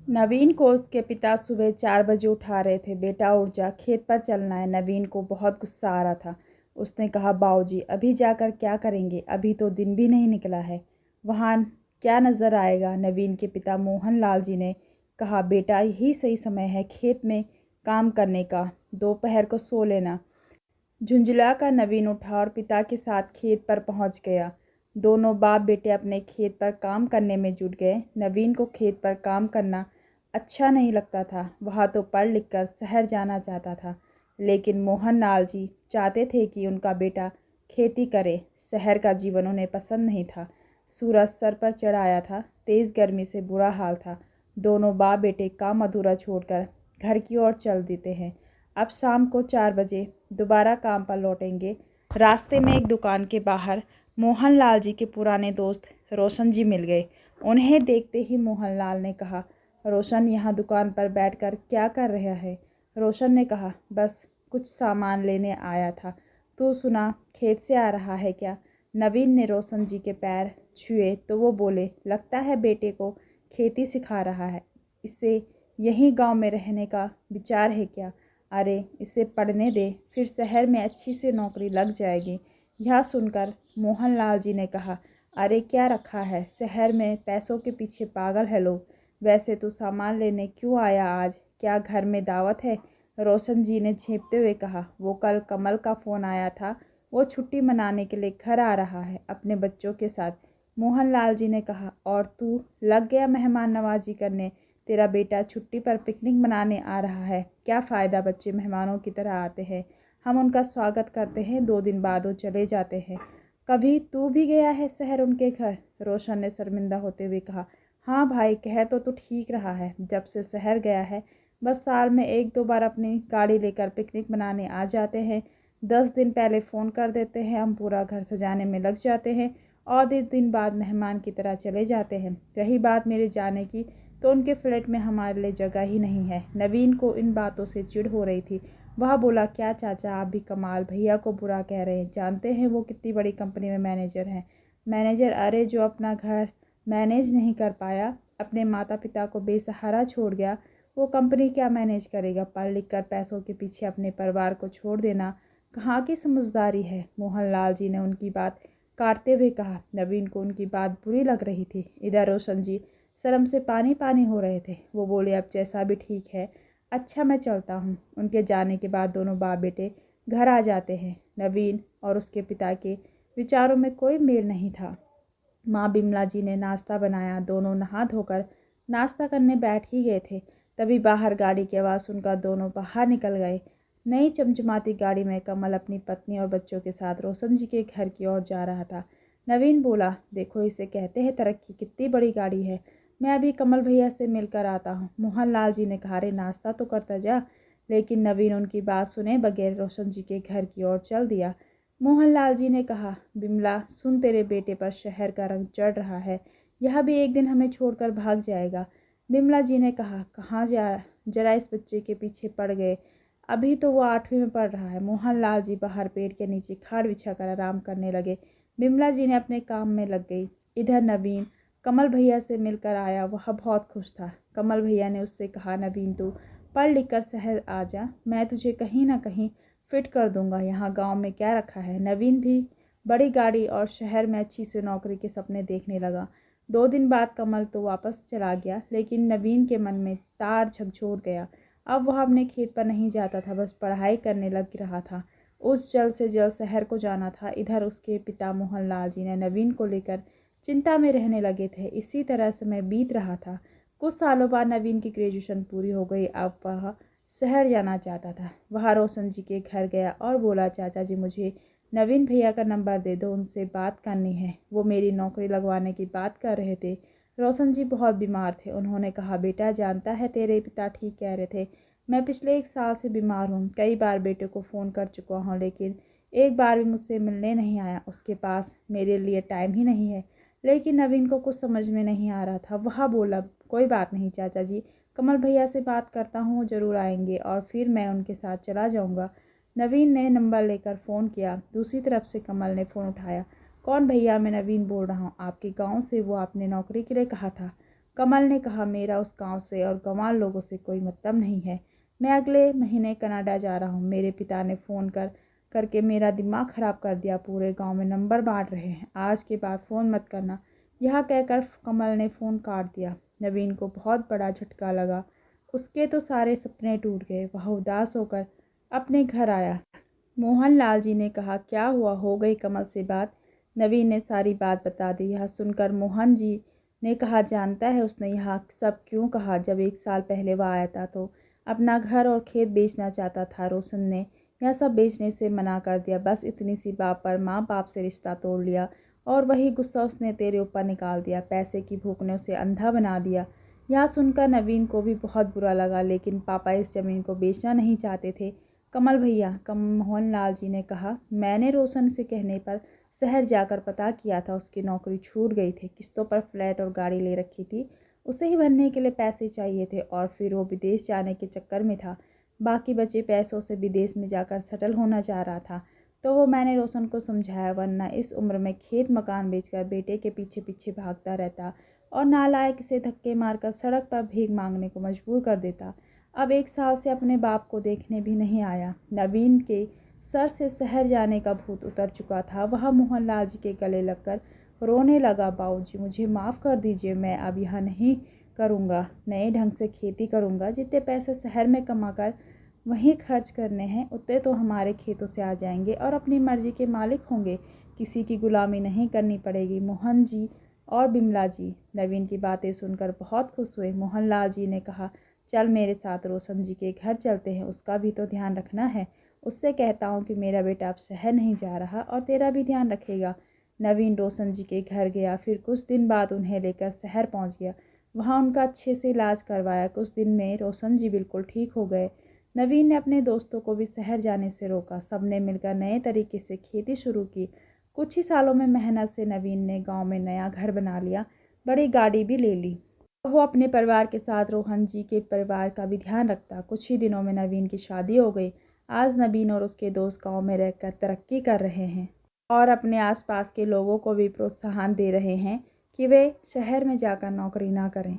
नवीन को उसके पिता सुबह 4 बजे उठा रहे थे। बेटा उठ जा, खेत पर चलना है। नवीन को बहुत गुस्सा आ रहा था। उसने कहा, बाबूजी अभी जाकर क्या करेंगे, अभी तो दिन भी नहीं निकला है, वहाँ क्या नज़र आएगा। नवीन के पिता मोहन लाल जी ने कहा, बेटा यही सही समय है खेत में काम करने का, दोपहर को सो लेना। झुंझुला कर नवीन उठा और पिता के साथ खेत पर पहुंच गया। दोनों बाप बेटे अपने खेत पर काम करने में जुट गए। नवीन को खेत पर काम करना अच्छा नहीं लगता था। वह तो पढ़ लिख कर शहर जाना चाहता था, लेकिन मोहन लाल जी चाहते थे कि उनका बेटा खेती करे। शहर का जीवन उन्हें पसंद नहीं था। सूरज सर पर चढ़ आया था, तेज़ गर्मी से बुरा हाल था। दोनों बाप बेटे काम अधूरा छोड़कर घर की ओर चल देते हैं। अब शाम को 4 बजे दोबारा काम पर लौटेंगे। रास्ते में एक दुकान के बाहर मोहन लाल जी के पुराने दोस्त रोशन जी मिल गए। उन्हें देखते ही मोहन लाल ने कहा, रोशन यहाँ दुकान पर बैठकर क्या कर रहा है। रोशन ने कहा, बस कुछ सामान लेने आया था। तू सुना, खेत से आ रहा है क्या। नवीन ने रोशन जी के पैर छुए तो वो बोले, लगता है बेटे को खेती सिखा रहा है। इसे यहीं गांव में रहने का विचार है क्या। अरे इसे पढ़ने दे, फिर शहर में अच्छी सी नौकरी लग जाएगी। यह सुनकर मोहन लाल जी ने कहा, अरे क्या रखा है, शहर में पैसों के पीछे पागल है लोग। वैसे तू सामान लेने क्यों आया आज, क्या घर में दावत है। रोशन जी ने झेपते हुए कहा, वो कल कमल का फ़ोन आया था, वो छुट्टी मनाने के लिए घर आ रहा है अपने बच्चों के साथ। मोहन लाल जी ने कहा, और तू लग गया मेहमान नवाजी करने। तेरा बेटा छुट्टी पर पिकनिक मनाने आ रहा है, क्या फ़ायदा, बच्चे मेहमानों की तरह आते हैं, हम उनका स्वागत करते हैं, 2 दिन बाद वो चले जाते हैं। कभी तू भी गया है शहर उनके घर। रोशन ने शर्मिंदा होते हुए कहा, हाँ भाई, कह तो तू ठीक रहा है, जब से शहर गया है बस साल में 1-2 बार अपनी गाड़ी लेकर पिकनिक मनाने आ जाते हैं। 10 दिन पहले फ़ोन कर देते हैं, हम पूरा घर सजाने में लग जाते हैं और 10 दिन बाद मेहमान की तरह चले जाते हैं। रही बात मेरे जाने की, तो उनके फ्लैट में हमारे लिए जगह ही नहीं है। नवीन को इन बातों से चिढ़ हो रही थी। वह बोला, क्या चाचा आप भी कमाल, भैया को बुरा कह रहे हैं। जानते हैं वो कितनी बड़ी कंपनी में मैनेजर हैं। मैनेजर, अरे जो अपना घर मैनेज नहीं कर पाया, अपने माता पिता को बेसहारा छोड़ गया, वो कंपनी क्या मैनेज करेगा। पढ़ लिख कर पैसों के पीछे अपने परिवार को छोड़ देना कहाँ की समझदारी है। मोहन लाल जी ने उनकी बात काटते हुए कहा। नवीन को उनकी बात बुरी लग रही थी। इधर रोशन जी शर्म से पानी पानी हो रहे थे। वो बोले, अब जैसा भी ठीक है, अच्छा मैं चलता हूँ। उनके जाने के बाद दोनों बाप बेटे घर आ जाते हैं। नवीन और उसके पिता के विचारों में कोई मेल नहीं था। माँ बिमला जी ने नाश्ता बनाया। दोनों नहा धोकर नाश्ता करने बैठ ही गए थे, तभी बाहर गाड़ी की आवाज़ सुनकर दोनों बाहर निकल गए। नई चमचमाती गाड़ी में कमल अपनी पत्नी और बच्चों के साथ रोशन जी के घर की ओर जा रहा था। नवीन बोला, देखो इसे कहते हैं तरक्की, कितनी बड़ी गाड़ी है। मैं अभी कमल भैया से मिलकर आता हूँ। मोहन लाल जी ने कहा, रे नाश्ता तो करता जा। लेकिन नवीन उनकी बात सुने बगैर रोशन जी के घर की ओर चल दिया। मोहन लाल जी ने कहा, बिमला सुन, तेरे बेटे पर शहर का रंग चढ़ रहा है, यह भी एक दिन हमें छोड़कर भाग जाएगा। बिमला जी ने कहा, कहाँ जा, जरा इस बच्चे के पीछे पड़ गए, अभी तो वो 8वीं में पढ़ रहा है। मोहन लाल जी बाहर पेड़ के नीचे खाट बिछाकर आराम करने लगे। बिमला जी ने अपने काम में लग गई। इधर नवीन कमल भैया से मिलकर आया। वह बहुत खुश था। कमल भैया ने उससे कहा, नवीन तू पढ़ लिख कर शहर आ जा, मैं तुझे कहीं ना कहीं फिट कर दूंगा। यहाँ गांव में क्या रखा है। नवीन भी बड़ी गाड़ी और शहर में अच्छी सी नौकरी के सपने देखने लगा। 2 दिन बाद कमल तो वापस चला गया, लेकिन नवीन के मन में तार झकझोर गया। अब वह अपने खेत पर नहीं जाता था, बस पढ़ाई करने लग रहा था। उस जल्द से जल्द शहर को जाना था। इधर उसके पिता मोहन लाल जी ने नवीन को लेकर चिंता में रहने लगे थे। इसी तरह समय बीत रहा था। कुछ सालों बाद नवीन की ग्रेजुएशन पूरी हो गई। अब वह शहर जाना चाहता था। वह रोशन जी के घर गया और बोला, चाचा जी मुझे नवीन भैया का नंबर दे दो, उनसे बात करनी है, वो मेरी नौकरी लगवाने की बात कर रहे थे। रोशन जी बहुत बीमार थे। उन्होंने कहा, बेटा जानता है तेरे पिता ठीक कह रहे थे, मैं पिछले 1 साल से बीमार हूँ। कई बार बेटे को फ़ोन कर चुका हूँ, लेकिन एक बार भी मुझसे मिलने नहीं आया। उसके पास मेरे लिए टाइम ही नहीं है। लेकिन नवीन को कुछ समझ में नहीं आ रहा था। वह बोला, कोई बात नहीं चाचा जी, कमल भैया से बात करता हूँ, ज़रूर आएंगे और फिर मैं उनके साथ चला जाऊँगा। नवीन ने नंबर लेकर फ़ोन किया। दूसरी तरफ से कमल ने फ़ोन उठाया। कौन भैया, मैं नवीन बोल रहा हूँ, आपके गांव से। वो आपने नौकरी के लिए कहा था, कमल ने कहा, मेरा उस गांव से और गंवार लोगों से कोई मतलब नहीं है। मैं अगले महीने कनाडा जा रहा हूँ। मेरे पिता ने फ़ोन करके मेरा दिमाग ख़राब कर दिया। पूरे गांव में नंबर बांट रहे हैं। आज के बाद फ़ोन मत करना। यह कहकर कमल ने फ़ोन काट दिया। नवीन को बहुत बड़ा झटका लगा। उसके तो सारे सपने टूट गए। वह उदास होकर अपने घर आया। मोहनलाल जी ने कहा, क्या हुआ, हो गई कमल से बात? नवीन ने सारी बात बता दी। यह सुनकर मोहन जी ने कहा, जानता है उसने यह सब क्यों कहा? जब 1 साल पहले वह आया था तो अपना घर और खेत बेचना चाहता था। रोशन ने यह सब बेचने से मना कर दिया। बस इतनी सी बात पर माँ बाप से रिश्ता तोड़ लिया और वही गुस्सा उसने तेरे ऊपर निकाल दिया। पैसे की भूख ने उसे अंधा बना दिया। यह सुनकर नवीन को भी बहुत बुरा लगा, लेकिन पापा इस ज़मीन को बेचना नहीं चाहते थे। कमल भैया, मोहनलाल जी ने कहा, मैंने रोशन से कहने पर शहर जाकर पता किया था। उसकी नौकरी छूट गई थी। किस्तों पर फ्लैट और गाड़ी ले रखी थी। उसे ही भरने के लिए पैसे चाहिए थे और फिर वो विदेश जाने के चक्कर में था। बाकी बचे पैसों से विदेश में जाकर सेटल होना चाह रहा था। तो वो मैंने रोशन को समझाया, वरना इस उम्र में खेत मकान बेचकर बेटे के पीछे पीछे भागता रहता और नालायक से धक्के मारकर सड़क पर भीख मांगने को मजबूर कर देता। अब 1 साल से अपने बाप को देखने भी नहीं आया। नवीन के सर से शहर जाने का भूत उतर चुका था। वह मोहनलाल जी के गले लगकर रोने लगा। बाबूजी, मुझे माफ़ कर दीजिए। मैं अब यह नहीं करूँगा। नए ढंग से खेती करूँगा। जितने पैसे शहर में कमाकर वहीं खर्च करने हैं, उतने तो हमारे खेतों से आ जाएंगे और अपनी मर्जी के मालिक होंगे। किसी की गुलामी नहीं करनी पड़ेगी। मोहन जी और बिमला जी नवीन की बातें सुनकर बहुत खुश हुए। मोहनलाल जी ने कहा, चल मेरे साथ रोशन जी के घर चलते हैं। उसका भी तो ध्यान रखना है। उससे कहता हूँ कि मेरा बेटा अब शहर नहीं जा रहा और तेरा भी ध्यान रखेगा। नवीन रोशन जी के घर गया। फिर कुछ दिन बाद उन्हें लेकर शहर पहुँच गया। वहाँ उनका अच्छे से इलाज करवाया। कुछ दिन में रोशन जी बिल्कुल ठीक हो गए। नवीन ने अपने दोस्तों को भी शहर जाने से रोका। सबने मिलकर नए तरीके से खेती शुरू की। कुछ ही सालों में मेहनत से नवीन ने गांव में नया घर बना लिया, बड़ी गाड़ी भी ले ली। वो अपने परिवार के साथ रोहन जी के परिवार का भी ध्यान रखता। कुछ ही दिनों में नवीन की शादी हो गई। आज नवीन और उसके दोस्त गांव में रहकर तरक्की कर रहे हैं और अपने आसपास के लोगों को भी प्रोत्साहन दे रहे हैं कि वे शहर में जाकर नौकरी ना करें।